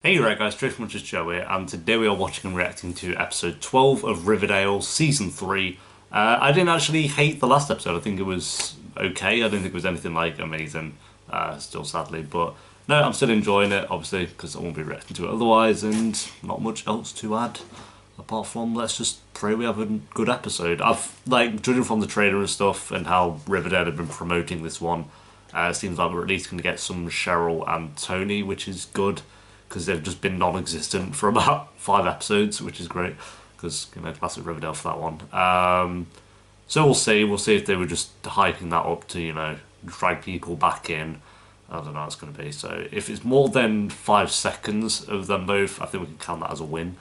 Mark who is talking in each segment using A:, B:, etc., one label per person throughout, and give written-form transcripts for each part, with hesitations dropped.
A: Hey right guys, Driftmunchers Joe here, and today we are watching and reacting to episode 12 of Riverdale, season 3. I didn't actually hate the last episode. I think it was okay. I didn't think it was anything like amazing, still sadly, but no, I'm still enjoying it, obviously, because I won't be reacting to it otherwise, and not much else to add, apart from let's just pray we have a good episode. Judging from the trailer and stuff, and how Riverdale have been promoting this one, it seems like we're at least going to get some Cheryl and Tony, which is good because they've just been non-existent for about 5 episodes, which is great, because classic Riverdale for that one. So we'll see. We'll see if they were just hyping that up to, drag people back in. I don't know how it's going to be. So if it's more than 5 seconds of them both, I think we can count that as a win.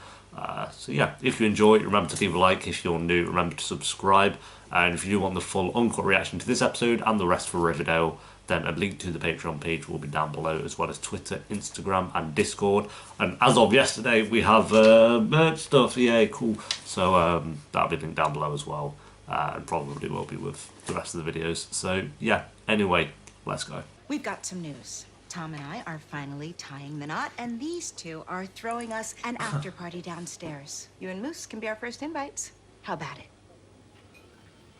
A: So yeah, if you enjoy it, remember to leave a like. If you're new, remember to subscribe. And if you do want the full uncut reaction to this episode and the rest for Riverdale, then a link to the Patreon page will be down below, as well as Twitter, Instagram, and Discord. And as of yesterday, we have merch stuff. Yeah, cool. So that'll be linked down below as well, and probably will be with the rest of the videos. So yeah, anyway, let's go.
B: We've got some news. Tom and I are finally tying the knot, and these two are throwing us an after party downstairs. You and Moose can be our first invites. How about it?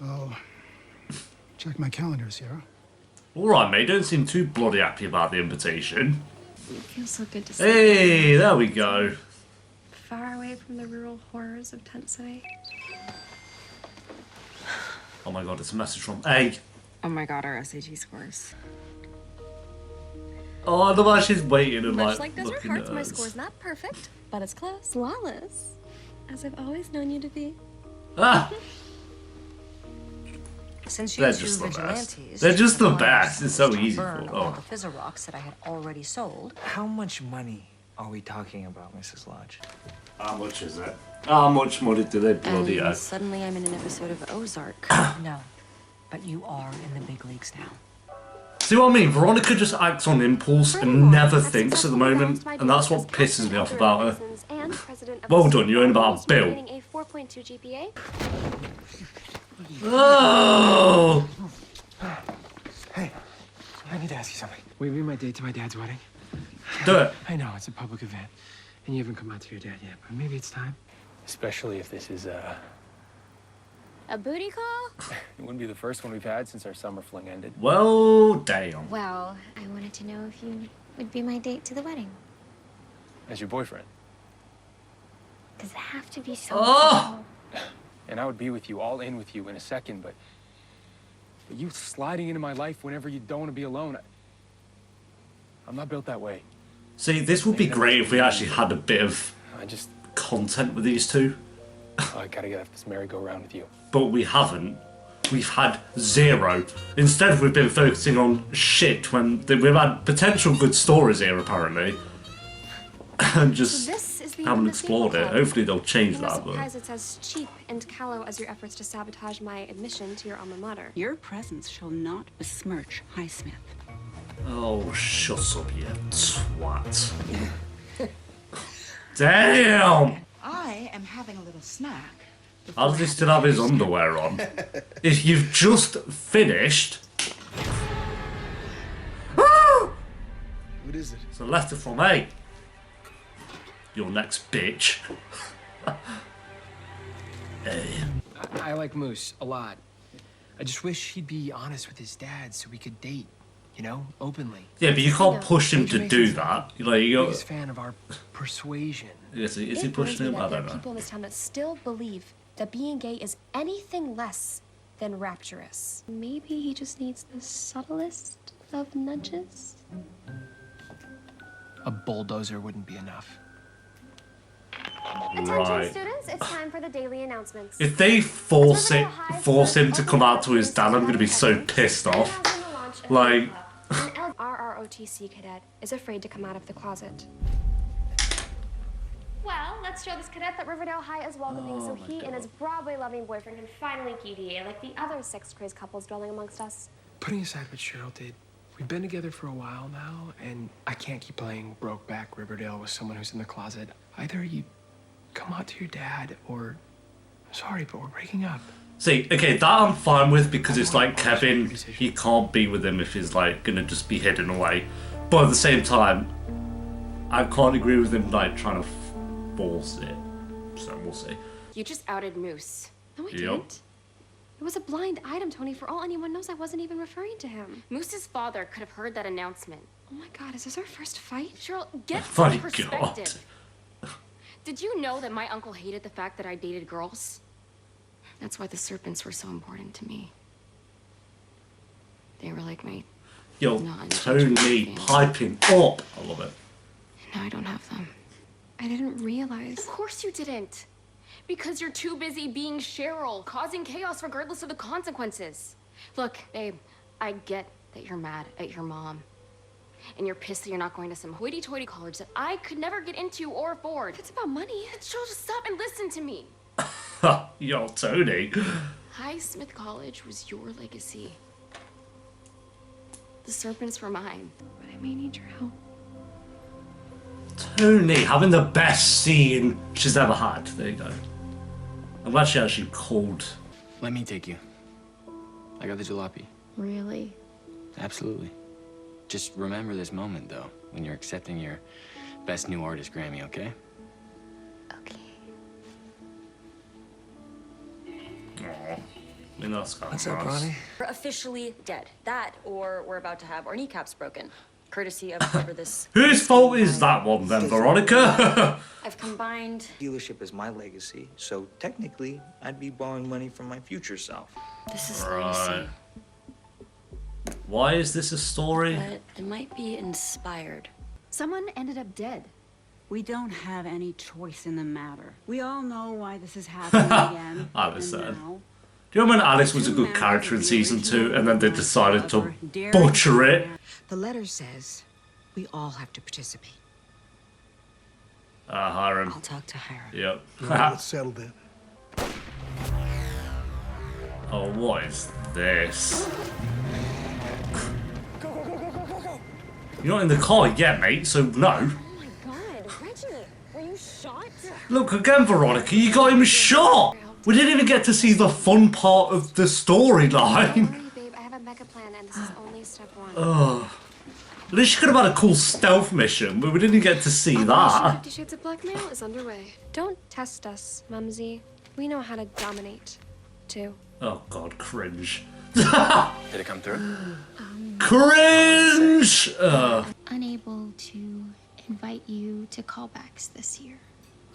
C: I'll check my calendar, Sierra.
A: Alright, mate, don't seem too bloody happy about the invitation.
D: It feels so good to see.
A: Hey, there we go.
D: Far away from the rural horrors of tent city.
A: Oh my god, it's a message from A.
D: Oh my god, our SAT scores.
A: Oh, I love how she's waiting and
D: Much like Desert
A: looking
D: Hearts,
A: at
D: my
A: us.
D: score's not perfect, but it's close. Flawless. As I've always known you to be.
A: Ah!
B: Since you
A: They're
B: two
A: just the best.
B: vigilantes,
A: They're just the
B: wanted
A: best. It's so
B: to
A: easy
B: burn
A: for
B: all the fizzer rocks that I had already sold.
E: How much money are we talking about, Mrs. Lodge?
A: How much is it? How much money do they bloody
D: And
A: owe?
D: suddenly I'm in an episode of Ozark.
B: No, but you are in the big leagues now.
A: See what I mean? Veronica just acts on impulse and never thinks at the moment, and that's what pisses me off about her. Well done, you earned about a bill.
F: A 4.2 GPA.
A: Oh!
E: Hey, I need to ask you something. Will you be my date to my dad's wedding?
A: Do it.
E: I know, it's a public event, and you haven't come out to your dad yet, but maybe it's time. Especially if this is,
F: A booty call?
G: It wouldn't be the first one we've had since our summer fling ended.
A: Well, damn.
F: Well, I wanted to know if you would be my date to the wedding.
G: As your boyfriend.
F: Does it have to be so
A: Oh!
G: And I would be with you, all in with you in a second, but you sliding into my life whenever you don't want to be alone, I'm not built that way.
A: See, this would be great if we actually had a bit of
G: I just,
A: content with these two,
G: I gotta get off this merry-go-round with you.
A: but we haven't. We've had 0. Instead, we've been focusing on shit when we've had potential good stories here, apparently, and just
F: this is the
A: haven't
F: end of the
A: explored
F: sequel
A: it.
F: club.
A: Hopefully, they'll change
F: I'm no
A: that, but.
F: surprise it's as cheap and callow as your efforts to sabotage my admission to your alma mater.
H: Your presence shall not besmirch Highsmith.
A: Oh, shut up, you twat. Damn!
B: I am having a little snack.
A: How does he still have his underwear on? If you've just finished.
C: What is it?
A: It's a letter from A. Your next bitch.
E: I like Moose a lot. I just wish he'd be honest with his dad so we could date, openly.
A: Yeah, but you can't push him to do that. Like, you
E: Biggest fan of our persuasion.
A: is he
F: It
A: pushing
F: burns me
A: him? I
F: that there
A: don't
F: are
A: know.
F: people in this town that still believe that being gay is anything less than rapturous. Maybe he just needs the subtlest of nudges.
E: A bulldozer wouldn't be enough.
F: Attention
A: Right.
F: students, it's time for the daily announcements.
A: If they force him to come out to his dad, I'm gonna be so pissed off. Like,
F: An RROTC cadet is afraid to come out of the closet. Well, let's show this cadet that Riverdale High is welcoming so he and his Broadway-loving boyfriend can finally PDA like the other sex-crazed couples dwelling amongst us.
E: Putting aside what Cheryl did, we've been together for a while now, and I can't keep playing Brokeback Riverdale with someone who's in the closet. Either you come out to your dad, or I'm sorry, but we're breaking up.
A: see, okay, that I'm fine with because it's like Kevin, he can't be with him if he's like gonna just be hidden away. But at the same time, I can't agree with him like trying to force it. So we'll see.
F: You just outed Moose.
D: No, I
A: Yep.
D: didn't. It was a blind item, Tony. For all anyone knows, I wasn't even referring to him.
F: Moose's father could have heard that announcement.
D: Oh my god, is this our first fight?
F: Cheryl, get
A: Oh my
F: some perspective. Did you know that my uncle hated the fact that I dated girls? That's why the serpents were so important to me. They were like my...
A: Yo,
F: Not
A: Tony piping up. I love it.
F: Now I don't have them.
D: I didn't realize.
F: Of course you didn't. Because you're too busy being Cheryl, causing chaos regardless of the consequences. Look, babe, I get that you're mad at your mom. And you're pissed that you're not going to some hoity-toity college that I could never get into or afford.
D: It's about money.
F: Cheryl, just stop and listen to me.
A: Yo, Tony.
F: Highsmith College was your legacy. The serpents were mine.
D: But I may need your help.
A: Tony having the best scene she's ever had. There you go. I'm glad she actually called.
E: Let me take you. I got the jalopy.
F: Really?
E: Absolutely. Just remember this moment, though, when you're accepting your Best New Artist Grammy, okay?
F: Okay.
A: Aww. I mean, that's kind of
C: What's up,
A: nice.
C: Ronnie?
I: We're officially dead. That, or we're about to have our kneecaps broken. Courtesy of whoever this...
A: Whose fault is that one then, Veronica?
I: I've combined...
J: Dealership is my legacy, so technically, I'd be borrowing money from my future self.
I: This is
A: Right.
I: legacy,
A: Why is this a story?
I: but it might be inspired.
B: Someone ended up dead.
H: We don't have any choice in the matter. We all know why this is happening again.
A: Alice
H: and
A: said.
H: now,
A: Do you remember when Alice was a
H: two
A: good
H: members
A: character in
H: of the
A: season 2
H: original
A: and then they
H: cast
A: decided to
H: of Daring
A: butcher it?
B: The letter says we all have to participate.
A: Hiram.
B: I'll talk to Hiram.
A: Yep.
C: Right, let's settle that.
A: Oh, what is this? You're not in the car yet, mate, so no.
D: Oh my god, Reggie, were you shot?
A: Look again, Veronica, you got him shot! We didn't even get to see the fun part of the
D: Don't
A: storyline.
D: worry, babe. I have a mega plan, and this is only step one.
A: At least you could have had a cool stealth mission, but we didn't get to see
D: Operation
A: that.
D: 50 Shades of Blackmail is underway. Don't test us, Mumsy. We know how to dominate, too.
A: Oh god, cringe.
E: Did it come through?
A: Cringe!
F: Unable to invite you to callbacks this year.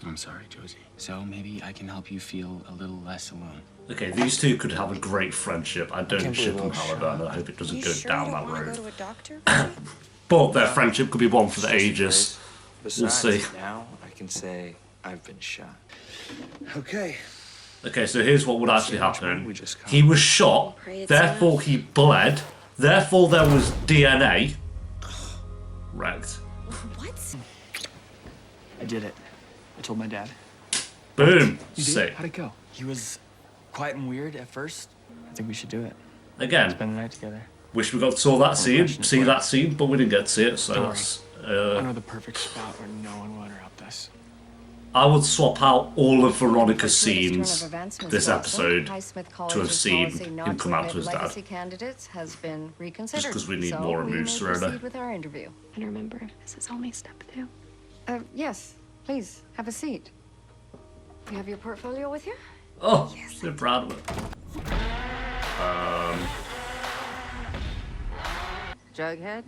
E: I'm sorry, Josie. So maybe I can help you feel a little less alone.
A: Okay, these two could have a great friendship. I don't
J: Can't
A: ship them,
J: believe I'm
A: however, and I hope it doesn't go down that road.
I: to a doctor?
A: But their friendship could be one for the ages. We'll
J: Besides,
A: see.
J: now I can say I've been shot.
C: Okay.
A: Okay, so here's what would actually
J: how much money
A: happen.
J: we just got.
A: He was shot,
I: Pray it's
A: therefore he bled, therefore there was DNA. Wrecked.
I: What?
E: I did it. I told my dad.
A: Boom.
E: You did?
A: Sick.
E: How'd it go? He was quiet and weird at first. I think we should do it.
A: Again,
E: Spend the night together.
A: wish we got saw that scene, that scene, but we didn't get to see it, so
E: Don't
A: that's...
E: I know the perfect spot where no one will interrupt us.
A: I would swap out all of Veronica's
B: Fortuitous turn
A: scenes
B: of events, Ms.
A: this
B: Watson.
A: episode
B: Highsmith
A: to have
B: College's
A: seen
B: policy
A: him
B: not
A: come out to
B: admit
A: his dad.
B: legacy candidates has been reconsidered.
A: 'cause we need
B: so
A: more of
B: we
A: Moose
B: may
A: River.
B: proceed with our interview.
D: And remember, this is only step 2.
B: Yes, please have a seat. You have your portfolio with you?
A: Oh, so proud of it.
B: Jughead?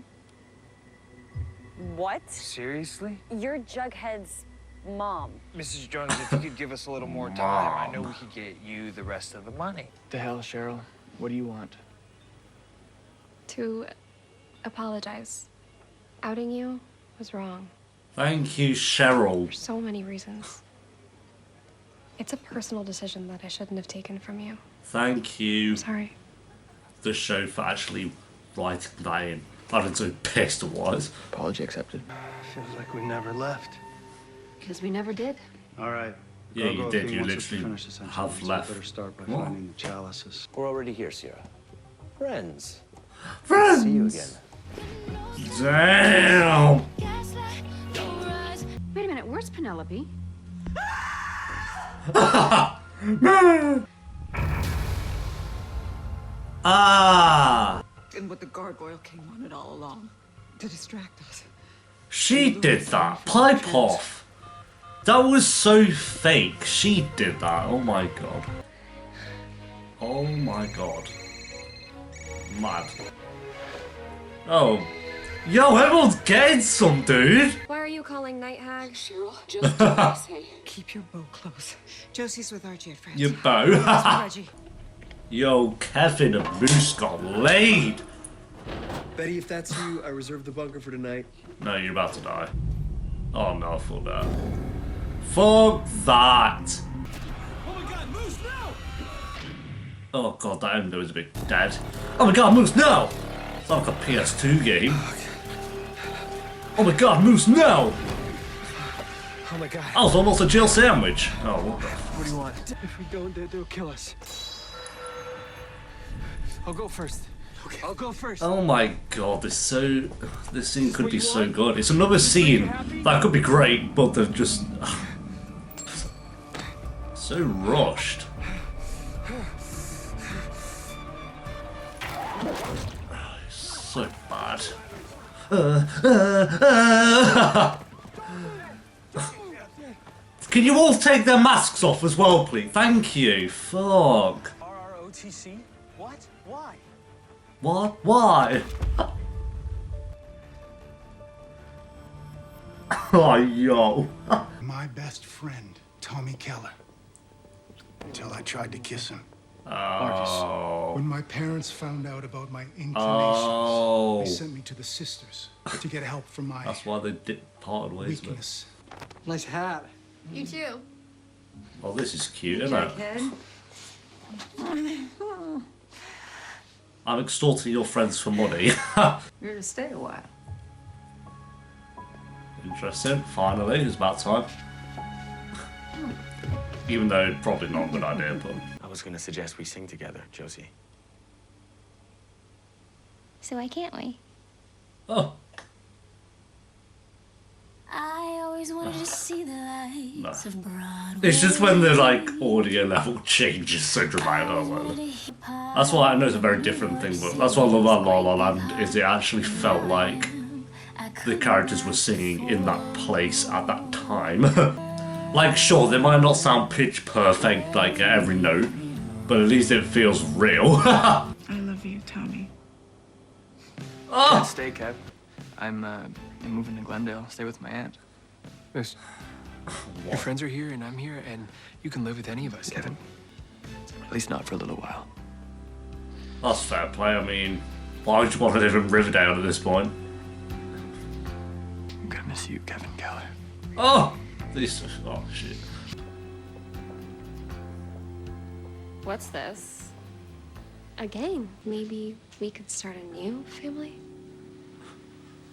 I: What?
K: Seriously?
I: You're Jughead's mom.
K: Mrs. Jones, if you could give us a little more time, I know we could get you the rest of the money.
E: The hell, Cheryl? What do you want?
D: To apologize. Outing you was wrong
A: Thank you, Cheryl.
D: for so many reasons. It's a personal decision that I shouldn't have taken from you.
A: Thank you,
D: Sorry.
A: the show, for actually writing that in. I've been so pissed it was.
E: Apology accepted.
C: Feels like we never left.
B: Because we never did.
C: All right.
A: Yeah, you
C: Go-Go
A: did.
C: King
A: You
C: wants us to
A: literally
C: finish this
A: have
C: sentence.
A: left.
C: We better start by
A: What?
C: finding the chalices.
J: We're already here, Sierra. Friends.
A: Friends!
J: See you again.
A: Damn!
B: Wait a minute, where's Penelope?
A: Ah!
H: And what the Gargoyle King wanted all along. To distract us.
A: She did that. Pipe off. That was so fake. She did that. Oh my god. Oh my god. Mad. Oh. Yo, everyone's getting some, dude.
D: Why are you calling Night Hag?
B: Cheryl, just keep your bow close. Josie's with Archie at France.
A: Your bow. Yo, Kevin and Moose got laid.
C: Betty, if that's you, I reserved the bunker for tonight.
A: No, you're about to die. Oh no, fuck that. Fuck that.
L: Oh my god, Moose, no!
A: Oh god, that ender was a bit dead. Oh my god, Moose, no! It's like a PS2 game. Oh my god, Moose, no!
E: Oh my god.
A: I was almost a Jill sandwich. Oh, what the
E: What do you want? If we don't, they'll kill us. I'll go first. Okay. I'll go first.
A: Oh my god, this scene could be so good. It's another scene that could be great, but they're just so rushed. It's so bad. Can you all take their masks off as well, please? Thank you. Fuck.
K: RROTC? What? Why?
A: What? Why? Oh, yo.
L: My best friend, Tommy Keller. Until I tried to kiss him.
A: Oh.
L: When my parents found out about my inclinations,
A: Oh.
L: they sent me to the sisters to get help from my
A: That's why they parted ways with.
L: weakness.
C: Nice hat.
F: You too.
A: Oh, this is cute, isn't it? I'm extorting your friends for money.
B: You're to stay a while.
A: Interesting. Finally, it's about time. Even though probably not a good idea, but
M: I was gonna suggest we sing together, Josie.
D: So why can't we?
A: oh,
N: I always wanted to see the lights of Broadway.
A: it's just when the like audio level changes so dramatic. Oh, well. That's why I know it's a very different thing, but that's what I love about La La Land is it actually felt like the characters were singing in that place at that time. Like, sure, they might not sound pitch perfect like at every note, but at least it feels real.
B: I love you, Tommy.
A: Oh.
G: Stay, Kev. I'm moving to Glendale. Stay with my aunt. Listen, your friends are here and I'm here, and you can live with any of us, Kevin. At least not for a little while.
A: That's fair play. I mean, why would you want to live in Riverdale at this point?
G: I'm gonna miss you, Kevin Keller.
A: Oh! This. Oh, shit.
F: What's this?
D: A gang. Maybe we could start a new family?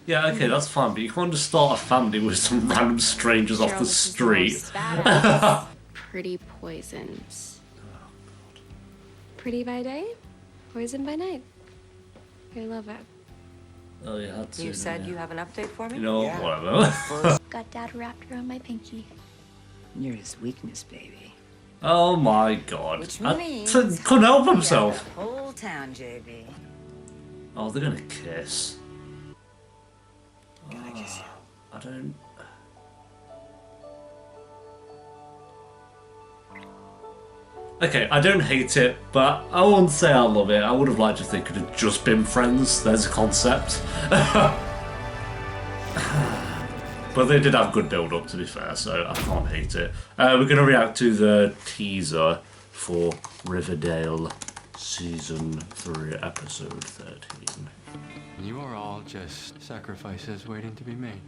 A: Yeah, okay, that's fine, but you can't just start a family with some random strangers off the street.
D: Pretty poisons. Pretty by day, poison by night. I love it.
A: Oh, yeah, that's
B: You said you have an update for me?
A: You know, whatever.
N: Got Dad wrapped around my pinky.
B: You're his weakness, baby.
A: Oh my god.
B: Which
A: I
B: means
A: couldn't help himself.
B: The whole town, JB.
A: Oh, they're gonna kiss. Can I kiss you? I don't. Okay, I don't hate it, but I wouldn't say I love it. I would have liked if they could have just been friends. There's a concept. But they did have good build-up, to be fair, so I can't hate it. We're going to react to the teaser for Riverdale Season 3, Episode 13.
O: You are all just sacrifices waiting to be made.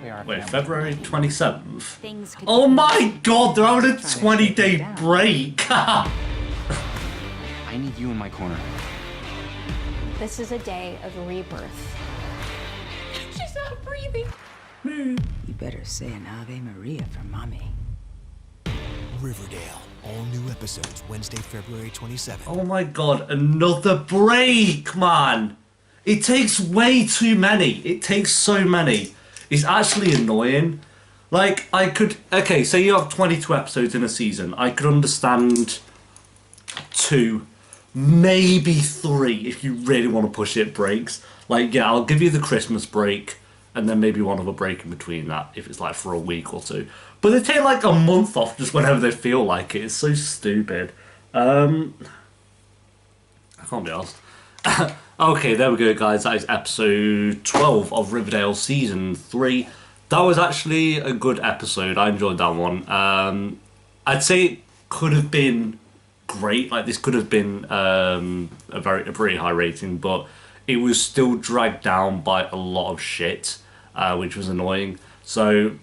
G: We are.
A: Wait, February 27th? Oh my god, they're having a 20-day break!
O: I need you in my corner.
N: This is a day of rebirth.
F: She's not breathing.
B: You better say an Ave Maria for Mommy.
P: Riverdale. All new episodes Wednesday, February 27th.
A: Oh my god, another break, man! It takes way too many. It takes so many. It's actually annoying. Like, I could... Okay, say you have 22 episodes in a season. I could understand 2, maybe 3, if you really want to push it, breaks. Like, yeah, I'll give you the Christmas break. and then maybe one other break in between that if it's like for a week or two. But they take like a month off just whenever they feel like it. It's so stupid. I can't be asked. Okay, there we go, guys. That is episode 12 of Riverdale Season 3. That was actually a good episode. I enjoyed that one. I'd say it could have been great. Like, this could have been a pretty high rating, but it was still dragged down by a lot of shit, which was annoying. So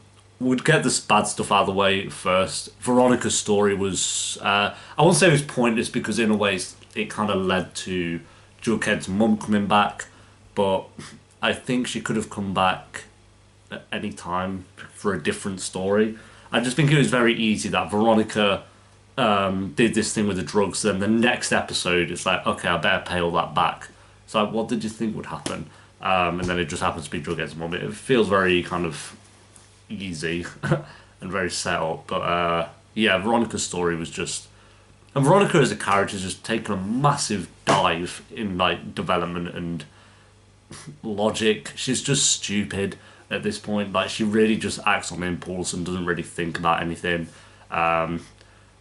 A: we'll get this bad stuff out of the way first. Veronica's story was, I won't say it was pointless, because in a way it kind of led to Jughead's mum coming back, but I think she could have come back at any time for a different story. I just think it was very easy that Veronica did this thing with the drugs, then the next episode it's like, okay, I better pay all that back. So what did you think would happen? And then it just happens to be Jughead's mum. It feels very kind of easy and very set up. But yeah, Veronica's story was just... And Veronica as a character has just taken a massive dive in like development and logic. She's just stupid at this point. Like, she really just acts on impulse and doesn't really think about anything.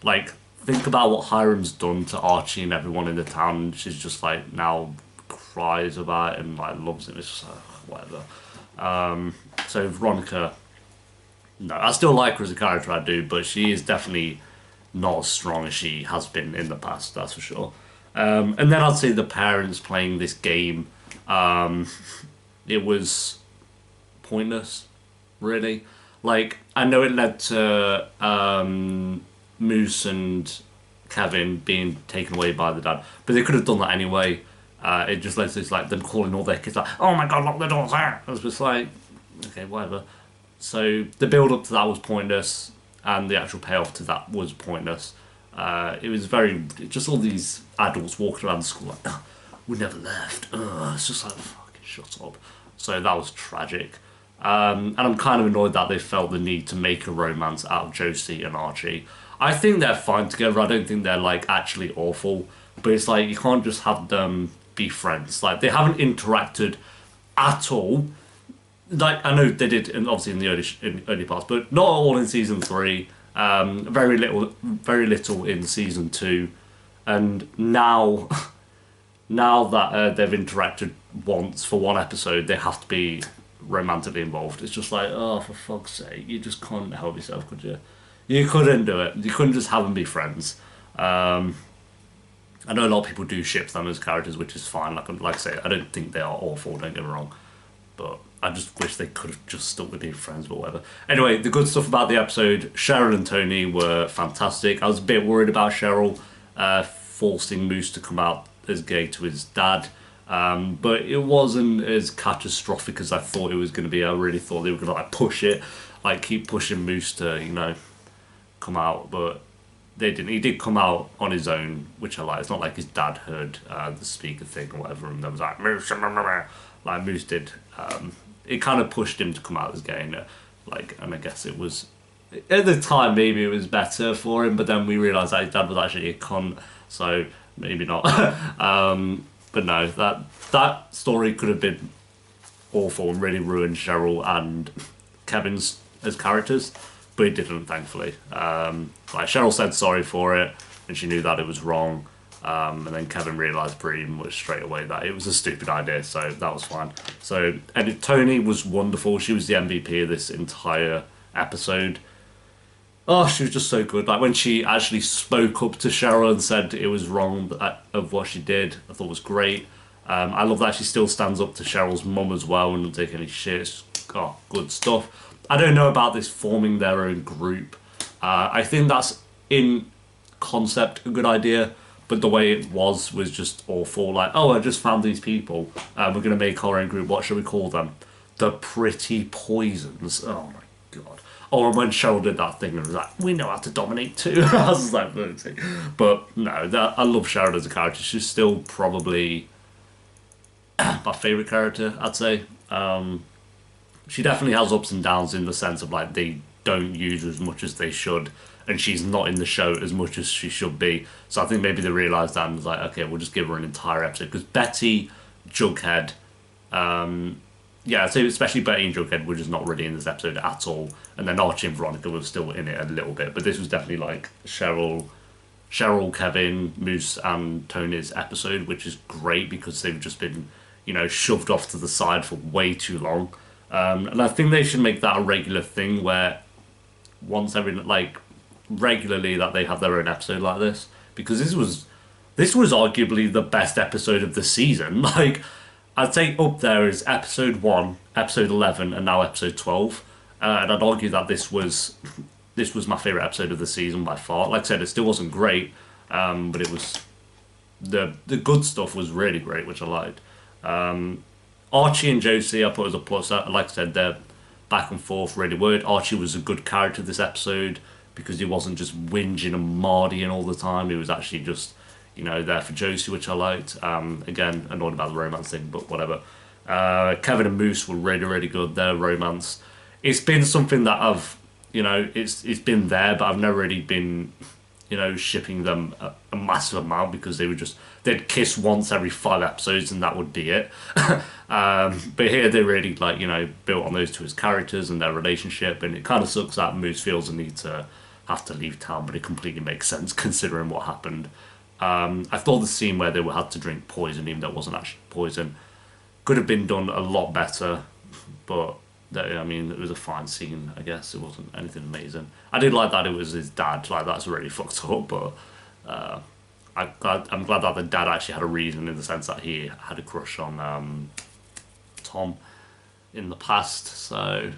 A: Like, think about what Hiram's done to Archie and everyone in the town. She's just like now cries about it and like loves it. It's just like, whatever. So Veronica, no, I still like her as a character, I do, but she is definitely not as strong as she has been in the past, that's for sure. And then I'd say the parents playing this game, it was pointless, really. Like, I know it led to Moose and Kevin being taken away by the dad, but they could have done that anyway. It just led to this, like, them calling all their kids like, oh my god, lock the doors out. I was just like, okay, whatever. So the build up to that was pointless, and the actual payoff to that was pointless. It was just all these adults walking around the school like, oh, we never left. It's just like, fucking shut up. So that was tragic. And I'm kind of annoyed that they felt the need to make a romance out of Josie and Archie. I think they're fine together. I don't think they're like actually awful, but it's like, you can't just have them be friends. Like, they haven't interacted at all. Like, I know they did, obviously in the early parts, but not all in season 3. Very little in season 2, and now that they've interacted once for one episode, they have to be romantically involved. It's just like, oh, for fuck's sake, you just couldn't help yourself, could you? You couldn't do it. You couldn't just have them be friends. I know a lot of people do ship them as characters, which is fine. Like I say, I don't think they are awful, don't get me wrong, but I just wish they could have just stuck with being friends, but whatever. Anyway, the good stuff about the episode, Cheryl and Tony were fantastic. I was a bit worried about Cheryl forcing Moose to come out as gay to his dad, but it wasn't as catastrophic as I thought it was going to be. I really thought they were going to like push it, like keep pushing Moose to, you know, come out, but they didn't. He did come out on his own, which I like. It's not like his dad heard the speaker thing or whatever, and there was like, Moose, like Moose did. It kind of pushed him to come out as gay, and I guess it was, at the time, maybe it was better for him, but then we realised that his dad was actually a cunt, so maybe not. But no, that story could have been awful and really ruined Cheryl and Kevin's as characters, but it didn't, thankfully. Like, Cheryl said sorry for it, and she knew that it was wrong. And then Kevin realised pretty much straight away that it was a stupid idea, so that was fine. So, and Tony was wonderful. She was the MVP of this entire episode. Oh, she was just so good. Like, when she actually spoke up to Cheryl and said it was wrong of what she did, I thought was great. I love that she still stands up to Cheryl's mum as well and doesn't take any shit. Oh, good stuff. I don't know about this forming their own group. I think that's, in concept, a good idea. But the way it was just awful. Like, oh, I just found these people. We're going to make our own group. What should we call them? The Pretty Poisons. Oh, my God. Or when Cheryl did that thing and was like, we know how to dominate too. I was like, but no, I love Cheryl as a character. She's still probably my favourite character, I'd say. She definitely has ups and downs in the sense of, like, they don't use her as much as they should. And she's not in the show as much as she should be. So I think maybe they realised that and was like, okay, we'll just give her an entire episode. Because Betty, Jughead, yeah, so especially Betty and Jughead were just not really in this episode at all, and then Archie and Veronica were still in it a little bit, but this was definitely like Cheryl, Kevin, Moose, and Tony's episode, which is great because they've just been, you know, shoved off to the side for way too long, and I think they should make that a regular thing where once every like regularly that they have their own episode like this, because this was arguably the best episode of the season. Like, I'd say up there is episode 1, episode 11, and now episode 12. And I'd argue that this was my favourite episode of the season by far. Like I said, it still wasn't great, but it was the good stuff was really great, which I liked. Archie and Josie I put as a plus. Like I said, they're back and forth really weird. Archie was a good character this episode because he wasn't just whinging and mardying all the time. He was actually just, you know, there for Josie, which I liked. Again, annoyed about the romance thing, but whatever. Kevin and Moose were really, really good. Their romance. It's been something that I've, you know, it's been there, but I've never really been, you know, shipping them a massive amount because they'd kiss once every 5 episodes and that would be it. But here they really, like, you know, built on those two as characters and their relationship, and it kind of sucks that Moose feels the need to have to leave town, but it completely makes sense considering what happened. I thought the scene where they had to drink poison, even though it wasn't actually poison, could have been done a lot better, but I mean, it was a fine scene, I guess. It wasn't anything amazing. I did like that it was his dad, like, that's really fucked up, but I'm glad that the dad actually had a reason, in the sense that he had a crush on Tom in the past, so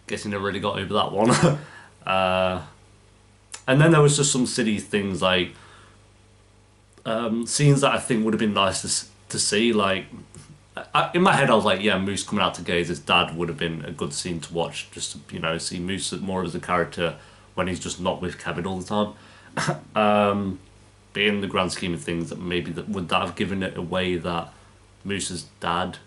A: guessing they really got over that one. And then there was just some silly things like scenes that I think would have been nice to see. Like, in my head I was like, yeah, Moose coming out to gaze his dad would have been a good scene to watch, just to, you know, see Moose more as a character when he's just not with Kevin all the time. But in the grand scheme of things, would that have given it away that Moose's dad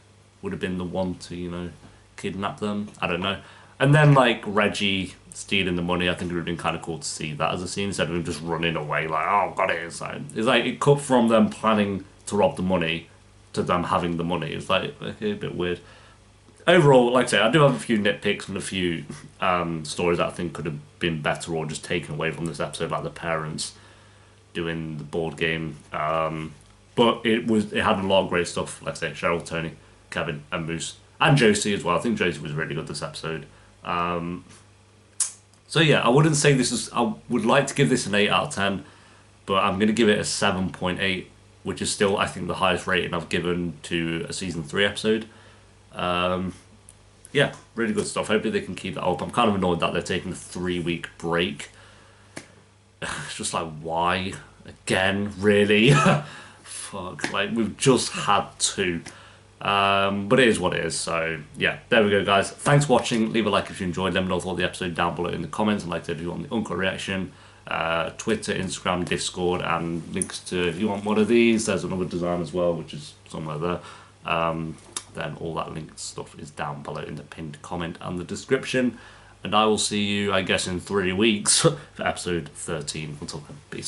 A: would have been the one to, you know, kidnap them? I don't know. And then, like, Reggie stealing the money, I think it would have been kind of cool to see that as a scene, instead of him just running away like, oh, got it. It's like it cut from them planning to rob the money to them having the money. It's like, okay, a bit weird. Overall, like I say, I do have a few nitpicks and a few stories that I think could have been better or just taken away from this episode, like the parents doing the board game. But it had a lot of great stuff, like I say, Cheryl, Tony, Kevin, and Moose. And Josie as well. I think Josie was really good this episode. So yeah, I wouldn't say I would like to give this an 8 out of 10, but I'm going to give it a 7.8, which is still, I think, the highest rating I've given to a season 3 episode. Yeah, really good stuff. Hopefully they can keep that up. I'm kind of annoyed that they're taking a 3-week break. It's just like, why? Again, really? Fuck, like, we've just had to. But it is what it is, so yeah, there we go, guys. Thanks for watching. Leave a like if you enjoyed. Let me know thought the episode down below in the comments, and like I said, if you want the uncut reaction, Twitter, Instagram, Discord, and links to, if you want one of these, there's another design as well, which is somewhere there. Then all that linked stuff is down below in the pinned comment and the description, and I will see you, I guess, in 3 weeks for episode 13. Until then, peace.